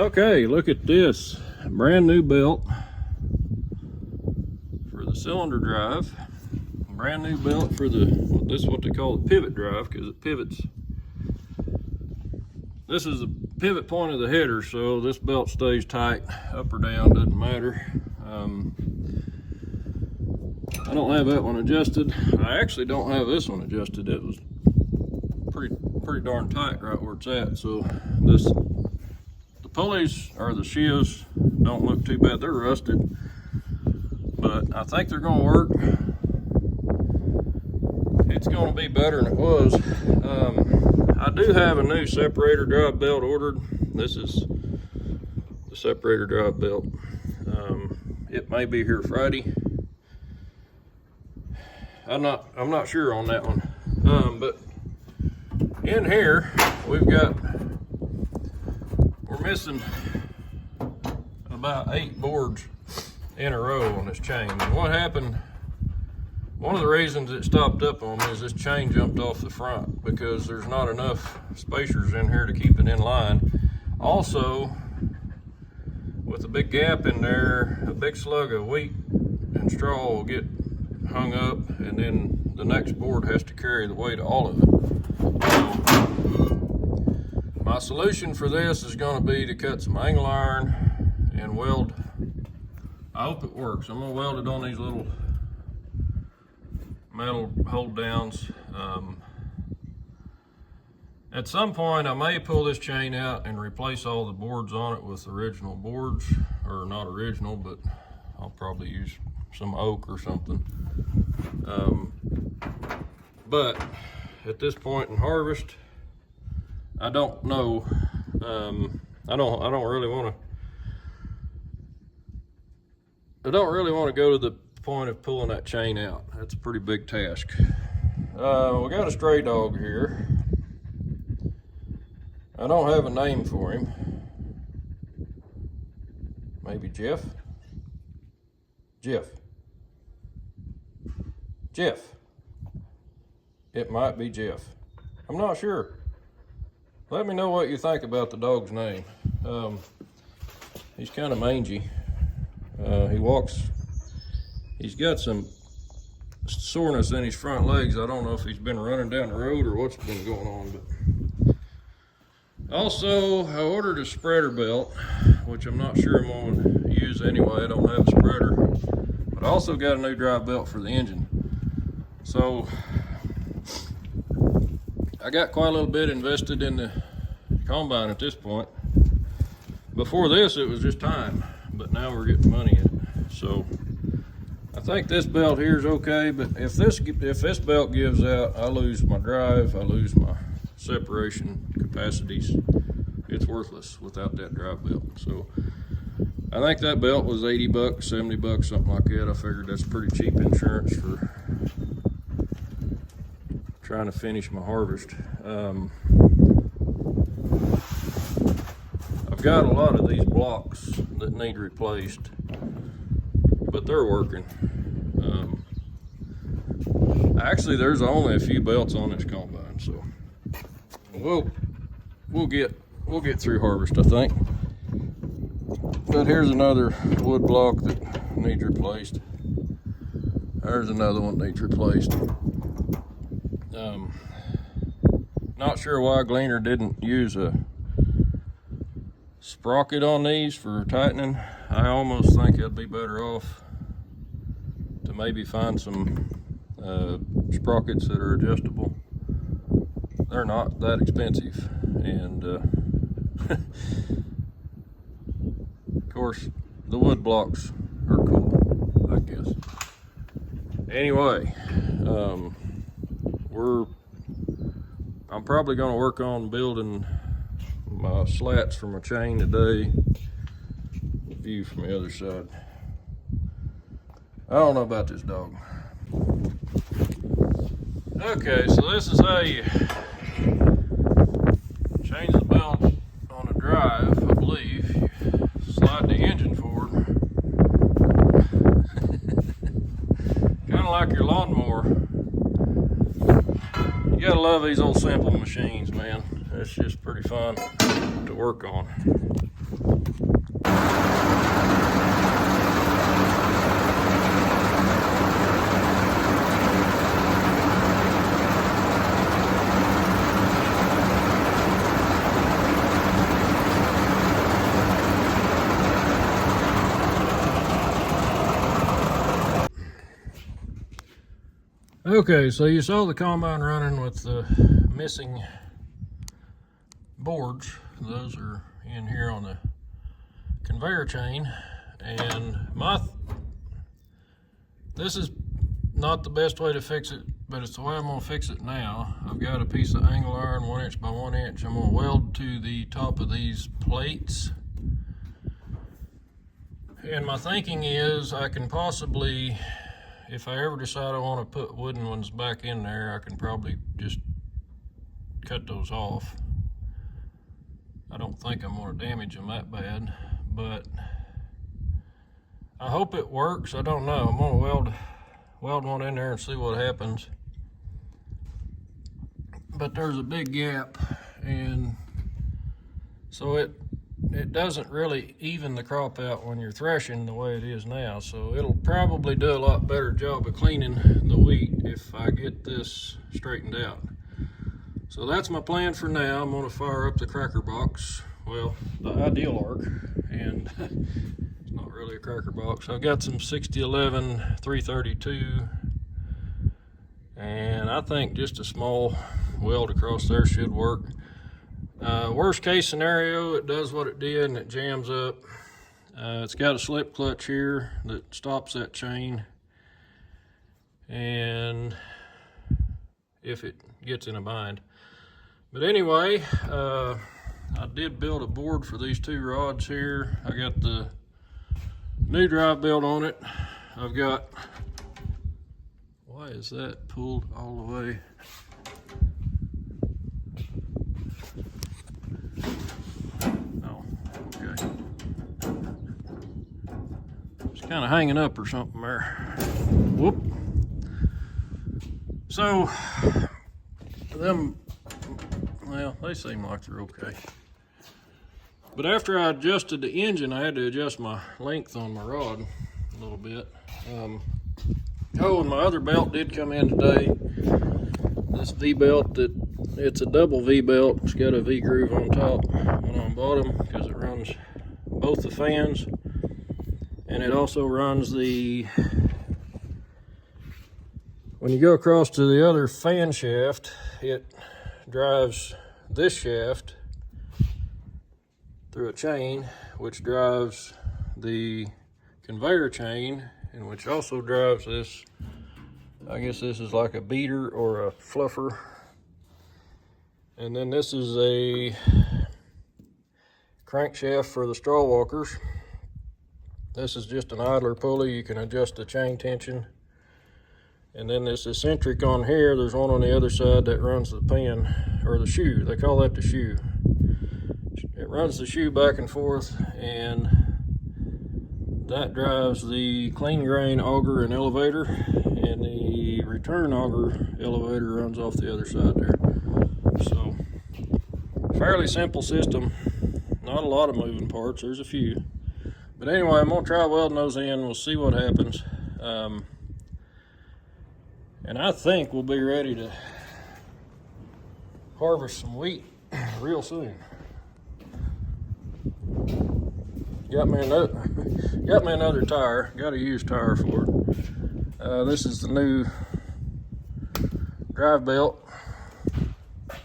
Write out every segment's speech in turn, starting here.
Okay, look at this brand new belt for the cylinder drive. Brand new belt for this is what they call the pivot drive, because it pivots. This is the pivot point of the header, so this belt stays tight up or down, doesn't matter. I don't have that one adjusted. I actually don't have this one adjusted. It was pretty darn tight right where it's at. So the pulleys or the sheaves don't look too bad. They're rusted, but I think they're gonna work. It's gonna be better than it was. I do have a new separator drive belt ordered. This is the separator drive belt. It may be here Friday. I'm not sure on that one. But in here we're missing about 8 boards in a row on this chain. And what happened, one of the reasons it stopped up on me is this chain jumped off the front because there's not enough spacers in here to keep it in line. Also, with a big gap in there, a big slug of wheat and straw will get hung up, and then the next board has to carry the weight of all of it. So my solution for this is going to be to cut some angle iron and weld. I hope it works. I'm going to weld it on these little metal hold downs. At some point I may pull this chain out and replace all the boards on it with original boards, or not original, but I'll probably use some oak or something. But at this point in harvest, I don't know. I don't really want to go to the point of pulling that chain out. That's a pretty big task. We got a stray dog here. I don't have a name for him. Maybe Jeff? Jeff. It might be Jeff. I'm not sure. Let me know what you think about the dog's name. He's kind of mangy. He's got some soreness in his front legs. I don't know if he's been running down the road or what's been going on, but also I ordered a spreader belt, which I'm not sure I'm going to use anyway. I don't have a spreader, but I also got a new drive belt for the engine. So I got quite a little bit invested in the combine at this point. Before this, it was just time, but now we're getting money in it. So I think this belt here is okay, but if this belt gives out, I lose my drive, I lose my separation capacities. It's worthless without that drive belt. So I think that belt was 80 bucks, 70 bucks, something like that. I figured that's pretty cheap insurance for trying to finish my harvest. I've got a lot of these blocks that need replaced, but they're working. Actually, there's only a few belts on this combine, so we'll get through harvest, I think. But here's another wood block that needs replaced. There's another one that needs replaced. Not sure why Gleaner didn't use a sprocket on these for tightening. I almost think I'd be better off to maybe find some sprockets that are adjustable. They're not that expensive, and of course the wood blocks are cool, I guess. Anyway, I'm probably going to work on building my slats for my chain today. View from the other side. I don't know about this dog. Okay, so this is how you change the belt on a drive, I believe. You slide the engine forward. Kind of like your lawnmower. You gotta love these old simple machines, man. It's just pretty fun to work on. Okay, so you saw the combine running with the missing boards. Those are in here on the conveyor chain, and this is not the best way to fix it, but it's the way I'm going to fix it now. I've got a piece of angle iron 1 inch by 1 inch. I'm going to weld to the top of these plates, and my thinking is I can possibly, if I ever decide I want to put wooden ones back in there, I can probably just cut those off. I don't think I'm going to damage them that bad, but I hope it works. I don't know. I'm going to weld one in there and see what happens. But there's a big gap, and so it doesn't really even the crop out when you're threshing the way it is now. So it'll probably do a lot better job of cleaning the wheat if I get this straightened out. So that's my plan for now. I'm going to fire up the cracker box. Well, the ideal arc, and it's not really a cracker box. I've got some 6011 332, and I think just a small weld across there should work. Worst case scenario, it does what it did and it jams up. It's got a slip clutch here that stops that chain, and if it gets in a bind. But anyway, I did build a board for these 2 rods here. I got the new drive belt on it. I've got, why is that pulled all the way? Oh, okay. It's kind of hanging up or something there. Whoop. So, them, well, they seem like they're okay. But after I adjusted the engine, I had to adjust my length on my rod a little bit. Oh, and my other belt did come in today. This V-belt, it's a double V-belt. It's got a V-groove on top and on bottom because it runs both the fans. And it also runs the, when you go across to the other fan shaft, it drives this shaft through a chain, which drives the conveyor chain, and which also drives this, I guess this is like a beater or a fluffer. And then this is a crankshaft for the straw walkers. This is just an idler pulley. You can adjust the chain tension. And then this eccentric on here, there's one on the other side that runs the pin, or the shoe. They call that the shoe. It runs the shoe back and forth, and that drives the clean grain auger and elevator, and the return auger elevator runs off the other side there. So, fairly simple system. Not a lot of moving parts, there's a few. But anyway, I'm gonna try welding those in. We'll see what happens. And I think we'll be ready to harvest some wheat real soon. Got me another tire. Got a used tire for it. This is the new drive belt.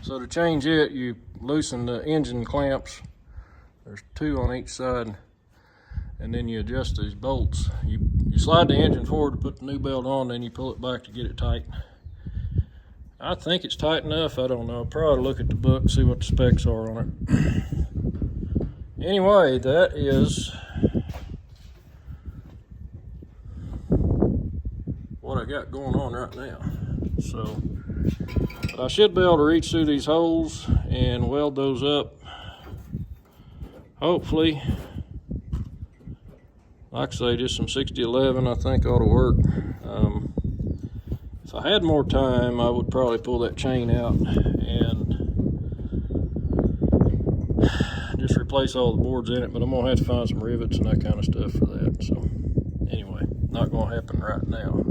So to change it, you loosen the engine clamps. There's 2 on each side, and then you adjust these bolts. You slide the engine forward to put the new belt on, then you pull it back to get it tight. I think it's tight enough. I don't know. I'll probably look at the book, see what the specs are on it. Anyway, that is what I got going on right now. So, but I should be able to reach through these holes and weld those up. Hopefully, like I say, just some 6011 I think ought to work. If I had more time, I would probably pull that chain out and just replace place all the boards in it, but I'm gonna have to find some rivets and that kind of stuff for that. So anyway, not gonna happen right now.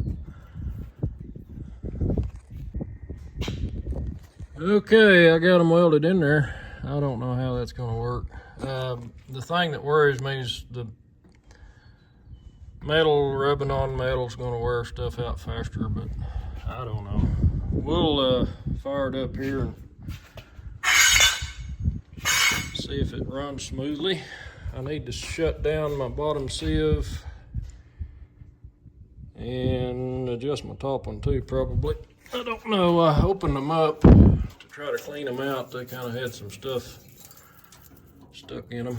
Okay, I got them welded in there. I don't know how that's gonna work. The thing that worries me is the metal rubbing on metal is gonna wear stuff out faster, but I don't know. We'll fire it up here and see if it runs smoothly. I need to shut down my bottom sieve and adjust my top one too, probably. I don't know. I opened them up to try to clean them out. They kind of had some stuff stuck in them.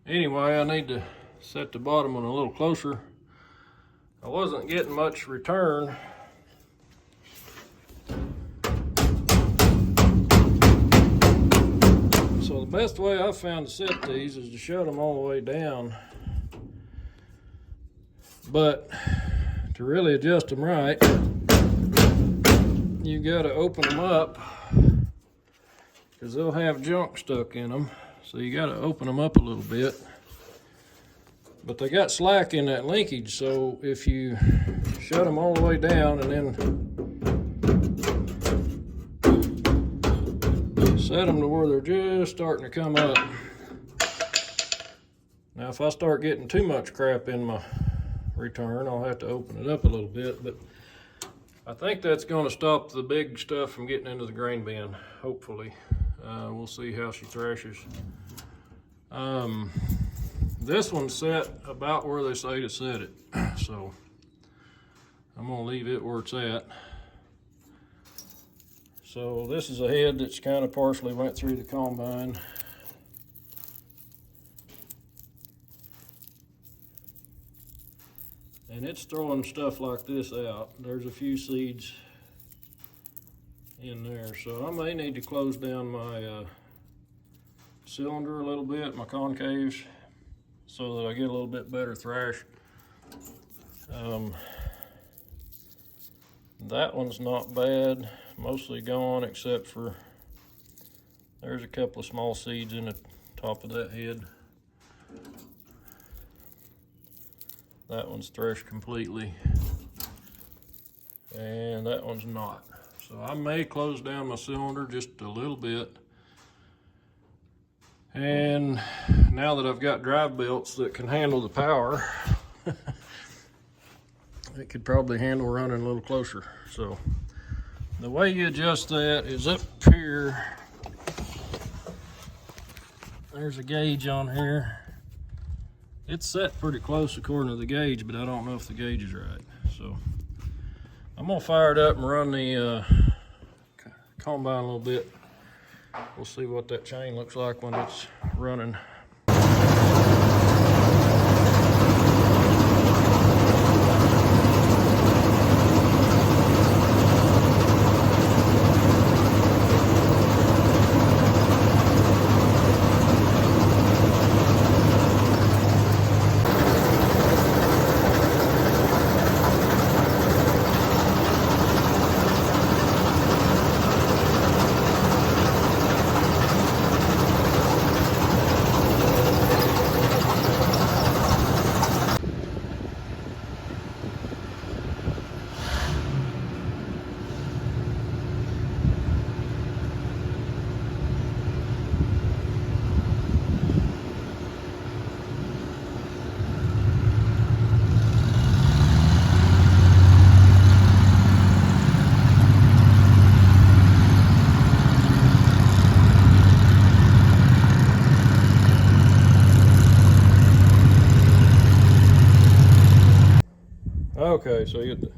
Anyway, I need to set the bottom one a little closer. I wasn't getting much return. So the best way I've found to set these is to shut them all the way down. But to really adjust them right, you gotta open them up because they'll have junk stuck in them. So you gotta open them up a little bit. But they got slack in that linkage, so if you shut them all the way down and then set them to where they're just starting to come up. Now if I start getting too much crap in my return, I'll have to open it up a little bit, but I think that's going to stop the big stuff from getting into the grain bin, hopefully. We'll see how she thrashes. This one's set about where they say to set it, so I'm going to leave it where it's at. So this is a head that's kind of partially went through the combine. And it's throwing stuff like this out. There's a few seeds in there. So I may need to close down my cylinder a little bit, my concaves, so that I get a little bit better thrash. That one's not bad, mostly gone except for there's a couple of small seeds in the top of that head. That one's threshed completely, and that one's not. So I may close down my cylinder just a little bit. And now that I've got drive belts that can handle the power, it could probably handle running a little closer. So the way you adjust that is up here. There's a gauge on here. It's set pretty close according to the gauge, but I don't know if the gauge is right. So I'm gonna fire it up and run the combine a little bit. We'll see what that chain looks like when it's running. Okay, so the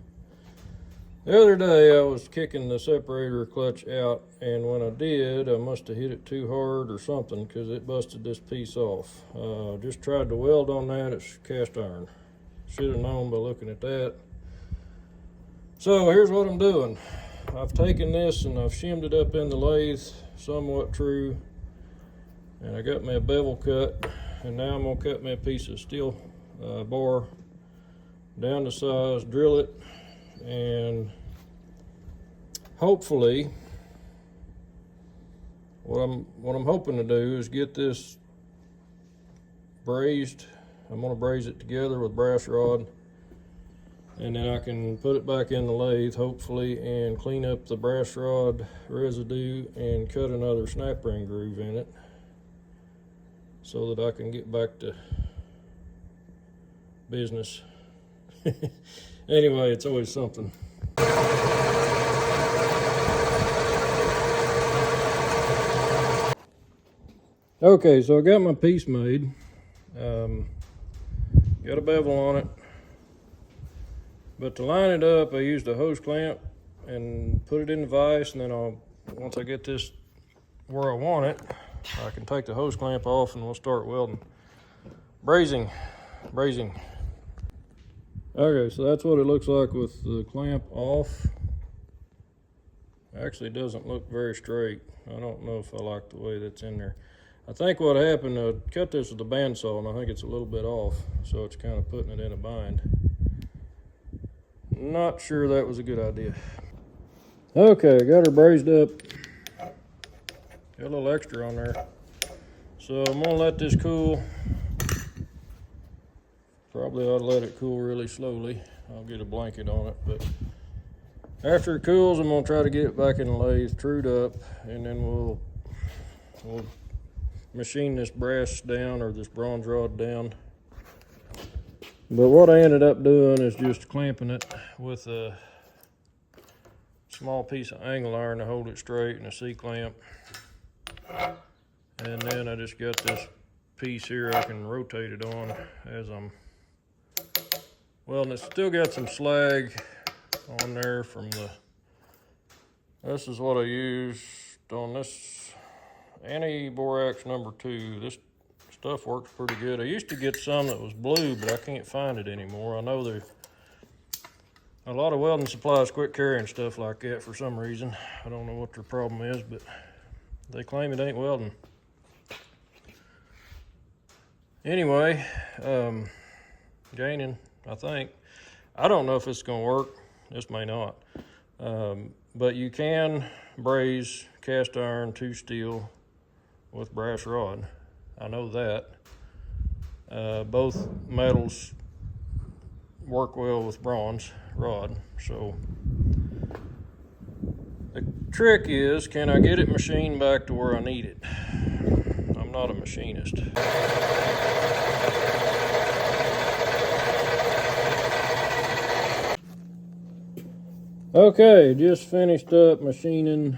other day I was kicking the separator clutch out, and when I did, I must have hit it too hard or something because it busted this piece off. Just tried to weld on that, it's cast iron. Should have known by looking at that. So here's what I'm doing. I've taken this and I've shimmed it up in the lathe, somewhat true, and I got me a bevel cut, and now I'm gonna cut me a piece of steel bar down to size, drill it, and hopefully what I'm hoping to do is get this brazed. I'm gonna braze it together with brass rod, and then I can put it back in the lathe hopefully and clean up the brass rod residue and cut another snap ring groove in it so that I can get back to business. Anyway, it's always something. Okay, so I got my piece made. Got a bevel on it. But to line it up, I used a hose clamp and put it in the vise, and then once I get this where I want it, I can take the hose clamp off and we'll start welding. Brazing. Okay, so that's what it looks like with the clamp off. Actually, it doesn't look very straight. I don't know if I like the way that's in there. I think what happened, I cut this with a bandsaw, and I think it's a little bit off, so it's kind of putting it in a bind. Not sure that was a good idea. Okay, got her brazed up. Got a little extra on there. So I'm gonna let this cool. Probably ought to let it cool really slowly. I'll get a blanket on it, but after it cools, I'm gonna try to get it back in the lathe, trued up, and then we'll machine this brass down, or this bronze rod down. But what I ended up doing is just clamping it with a small piece of angle iron to hold it straight and a C-clamp. And then I just got this piece here I can rotate it on as I'm welding. It's still got some slag on there from this is what I used on this anti-borax number 2. This stuff works pretty good. I used to get some that was blue, but I can't find it anymore. I know there's a lot of welding supplies quit carrying stuff like that for some reason. I don't know what their problem is, but they claim it ain't welding. Anyway, gaining, I think. I don't know if it's gonna work. This may not. But you can braze cast iron to steel with brass rod. I know that. Both metals work well with bronze rod. So the trick is, can I get it machined back to where I need it? I'm not a machinist. Okay, just finished up machining.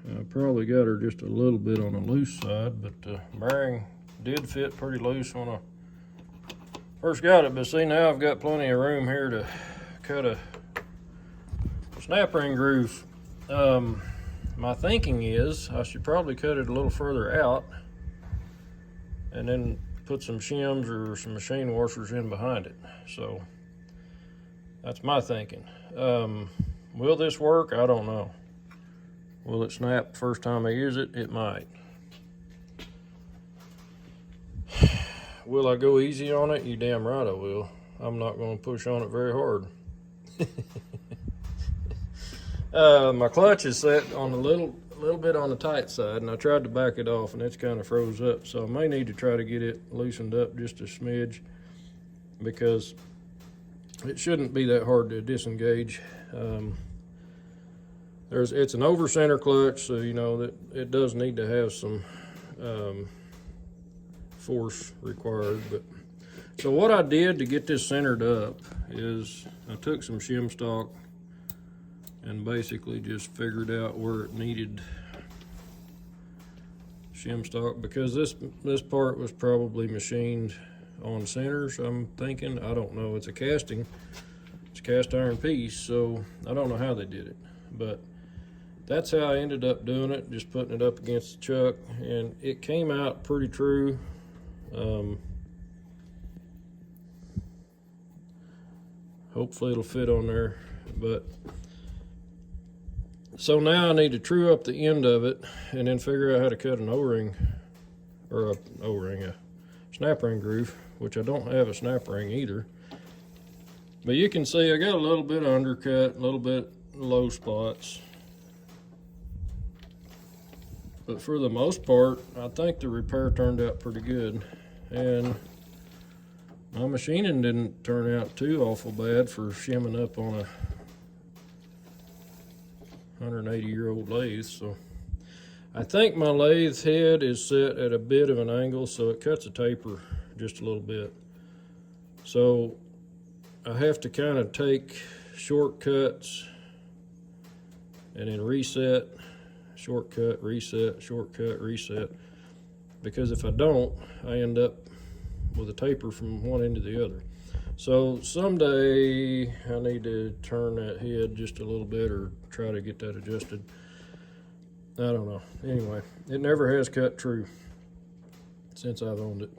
I probably got her just a little bit on the loose side, but the bearing did fit pretty loose when I first got it. But see, now I've got plenty of room here to cut a snap ring groove. My thinking is I should probably cut it a little further out and then put some shims or some machine washers in behind it. So that's my thinking. Will this work? I don't know. Will it snap the first time I use it? It might. Will I go easy on it? You damn right I will. I'm not going to push on it very hard. My clutch is set on a little bit on the tight side, and I tried to back it off, and it's kind of froze up. So I may need to try to get it loosened up just a smidge, because it shouldn't be that hard to disengage. It's an over center clutch, so you know that it does need to have some force required. But so what I did to get this centered up is I took some shim stock and basically just figured out where it needed shim stock, because this part was probably machined on centers, I'm thinking. I don't know. It's a cast iron piece, so I don't know how they did it, but that's how I ended up doing it, just putting it up against the chuck, and it came out pretty true. Hopefully it'll fit on there. But so now I need to true up the end of it and then figure out how to cut an O-ring, or a snap ring groove, which I don't have a snap ring either. But you can see I got a little bit of undercut, a little bit low spots. But for the most part, I think the repair turned out pretty good. And my machining didn't turn out too awful bad for shimming up on a 180-year-old lathe. So I think my lathe head is set at a bit of an angle, so it cuts a taper just a little bit. So I have to kind of take shortcuts and then reset, shortcut, reset, shortcut, reset. Because if I don't, I end up with a taper from one end to the other. So someday I need to turn that head just a little bit or try to get that adjusted. I don't know. Anyway, it never has cut true since I've owned it.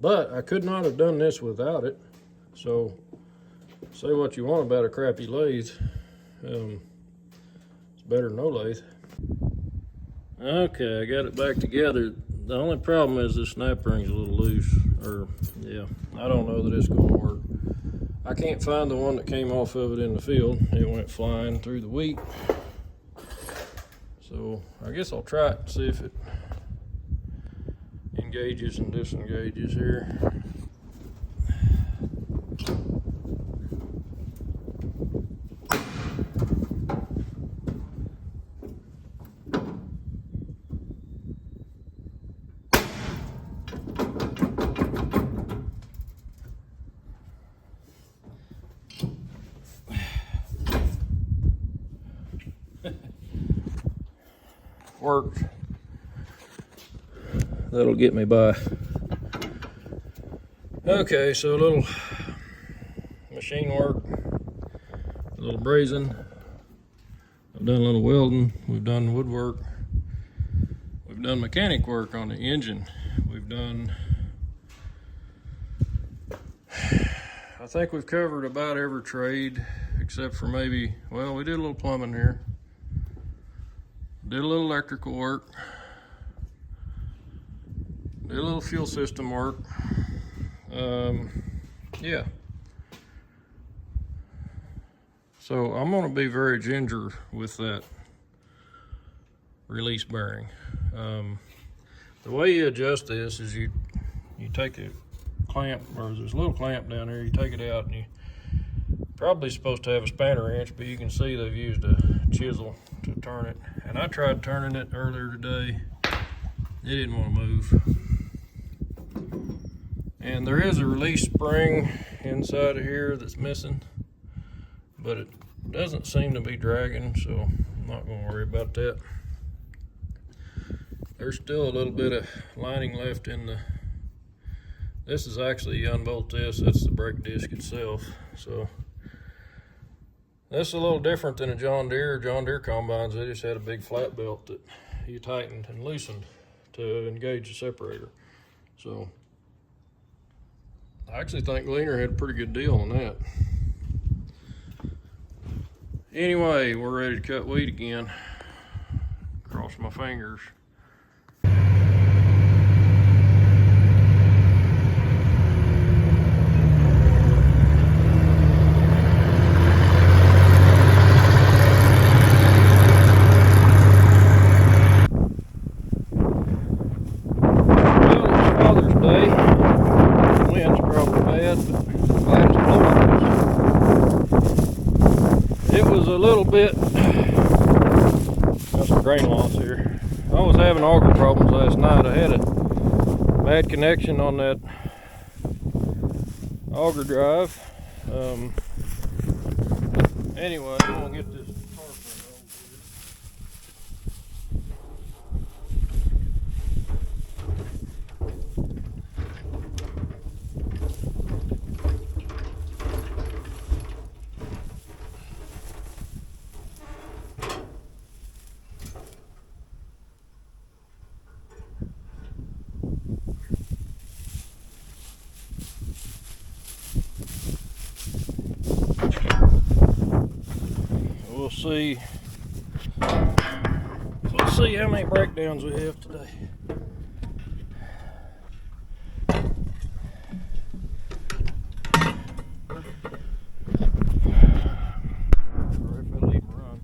But I could not have done this without it. So say what you want about a crappy lathe. It's better than no lathe. Okay, I got it back together. The only problem is the snap ring's a little loose, or yeah, I don't know that it's gonna work. I can't find the one that came off of it in the field. It went flying through the wheat. So I guess I'll try it and see if it engages and disengages here. Worked. That'll get me by. Okay, so a little machine work, a little brazing. I've done a little welding. We've done woodwork. We've done mechanic work on the engine. We've done, I think we've covered about every trade except for maybe, well, we did a little plumbing here. Did a little electrical work. Did a little fuel system work. Yeah. So I'm gonna be very ginger with that release bearing. The way you adjust this is you take a clamp, or there's a little clamp down here, you take it out and you probably supposed to have a spanner wrench, but you can see they've used a chisel to turn it. And I tried turning it earlier today. It didn't want to move. And there is a release spring inside of here that's missing, but it doesn't seem to be dragging, so I'm not going to worry about that. There's still a little bit of lining left in the, this is actually, you unbolt this, that's the brake disc itself. So this is a little different than a John Deere. John Deere combines, they just had a big flat belt that you tightened and loosened to engage the separator. So I actually think Gleaner had a pretty good deal on that. Anyway, we're ready to cut wheat again. Cross my fingers. Got some grain loss here. I was having auger problems last night. I had a bad connection on that auger drive. Anyway, I'm gonna get this tarp unrolled here. Let's see how many breakdowns we have today. Sorry if I leave them run.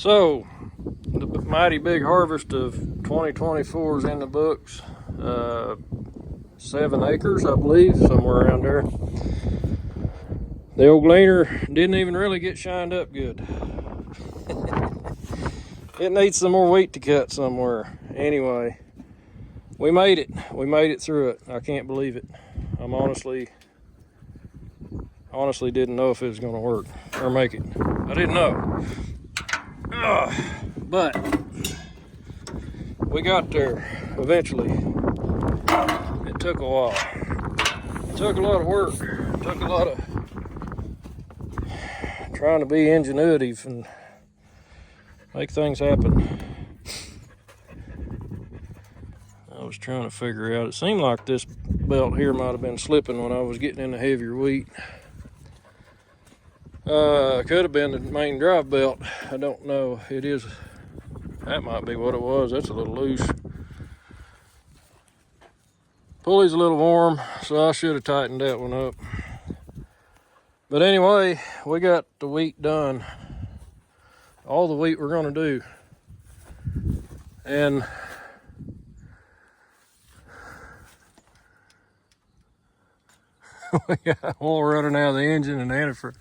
So, the mighty big harvest of 2024 is in the books. 7 acres, I believe, somewhere around there. The old Gleaner didn't even really get shined up good. It needs some more wheat to cut somewhere. Anyway, we made it. We made it through it. I can't believe it. I'm honestly didn't know if it was going to work or make it. I didn't know. But we got there eventually. It took a while. It took a lot of work. It took a lot of trying to be ingenuitive and make things happen. I was trying to figure out, it seemed like this belt here might have been slipping when I was getting into heavier wheat. Could have been the main drive belt. I don't know. It is. That might be what it was. That's a little loose. Pulley's a little warm, so I should have tightened that one up. But anyway, we got the wheat done. All the wheat we're going to do. And we got oil running out of the engine and antifreeze.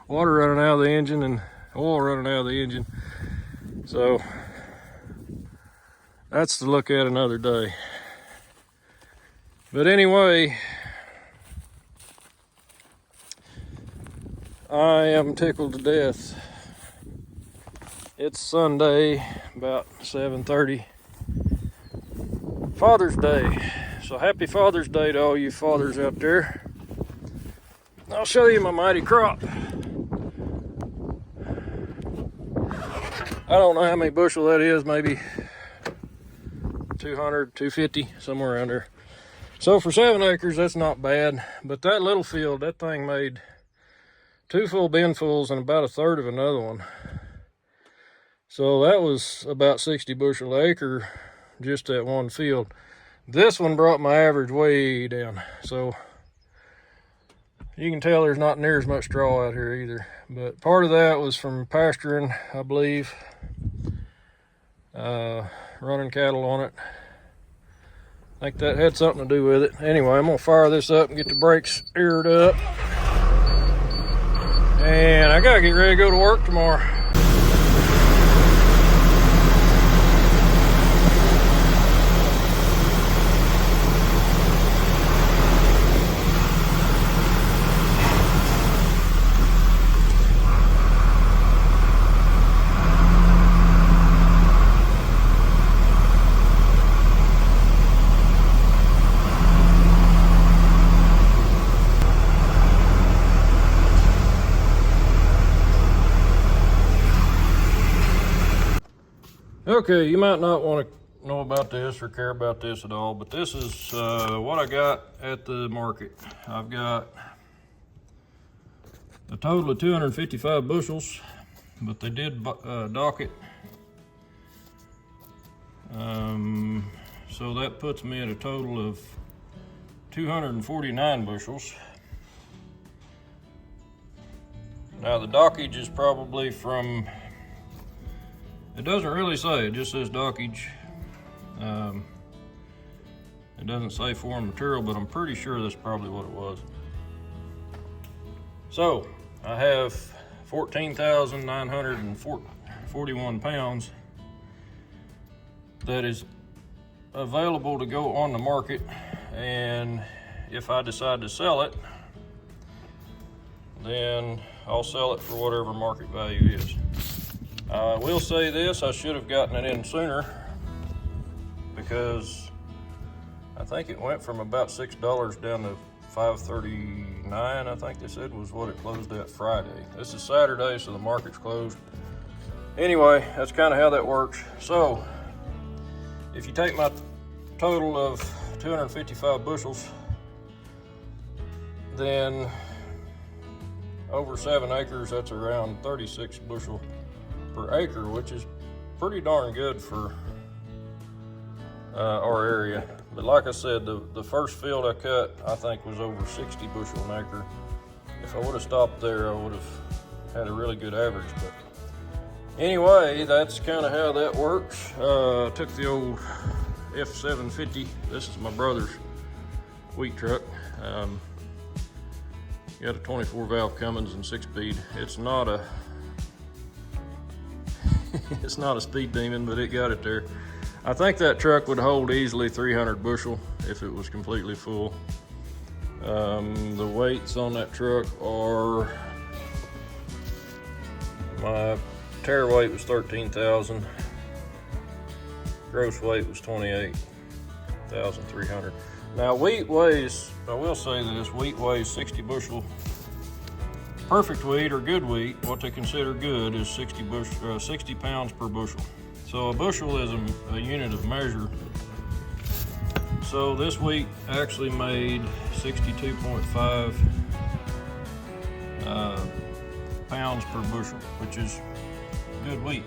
Water running out of the engine and oil running out of the engine. So that's to look at another day. But anyway, I am tickled to death. It's Sunday, about 7:30. Father's Day. So happy Father's Day to all you fathers out there. I'll show you my mighty crop. I don't know how many bushel that is, maybe 200, 250, somewhere around there. So for 7 acres, that's not bad. But that little field, that thing made 2 full binfuls and about 1/3 of another one. So that was about 60 bushel an acre, just that one field. This one brought my average way down. So you can tell there's not near as much straw out here either. But part of that was from pasturing, I believe. Running cattle on it. I think that had something to do with it. Anyway, I'm gonna fire this up and get the brakes aired up. And I gotta get ready to go to work tomorrow. Okay, you might not want to know about this or care about this at all, but this is what I got at the market. I've got a total of 255 bushels, but they did dock it. So that puts me at a total of 249 bushels. Now the dockage is probably from, it doesn't really say, it just says dockage. It doesn't say foreign material, but I'm pretty sure that's probably what it was. So I have 14,941 pounds that is available to go on the market, and if I decide to sell it, then I'll sell it for whatever market value is. I will say this, I should have gotten it in sooner, because I think it went from about $6 down to $5.39, I think they said was what it closed at Friday. This is Saturday, so the market's closed. Anyway, that's kind of how that works. So if you take my total of 255 bushels, then over 7 acres, that's around 36 bushel per acre, which is pretty darn good for our area. But like I said, the first field I cut, I think, was over 60 bushel an acre. If I would have stopped there, I would have had a really good average. But Anyway, that's kind of how that works. Took the old F750. This is my brother's wheat truck. Got a 24 valve Cummins and 6-speed. It's not a it's not a speed demon, but it got it there. I think that truck would hold easily 300 bushel if it was completely full. The weights on that truck are, my tare weight was 13,000. Gross weight was 28,300. Now wheat weighs, I will say this, wheat weighs 60 bushel. Perfect wheat or good wheat, what they consider good, is 60 pounds per bushel. So a bushel is a unit of measure. So this wheat actually made 62.5 pounds per bushel, which is good wheat.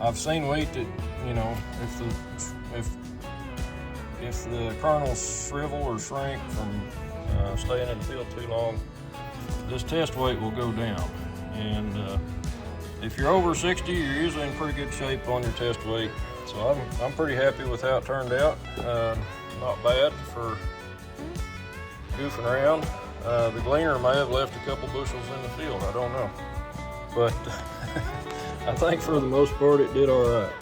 I've seen wheat that, you know, if the kernels shrivel or shrink from staying in the field too long, this test weight will go down. And if you're over 60, you're usually in pretty good shape on your test weight. So I'm pretty happy with how it turned out. Not bad for goofing around. The Gleaner may have left a couple bushels in the field, I don't know. But I think for the most part it did all right.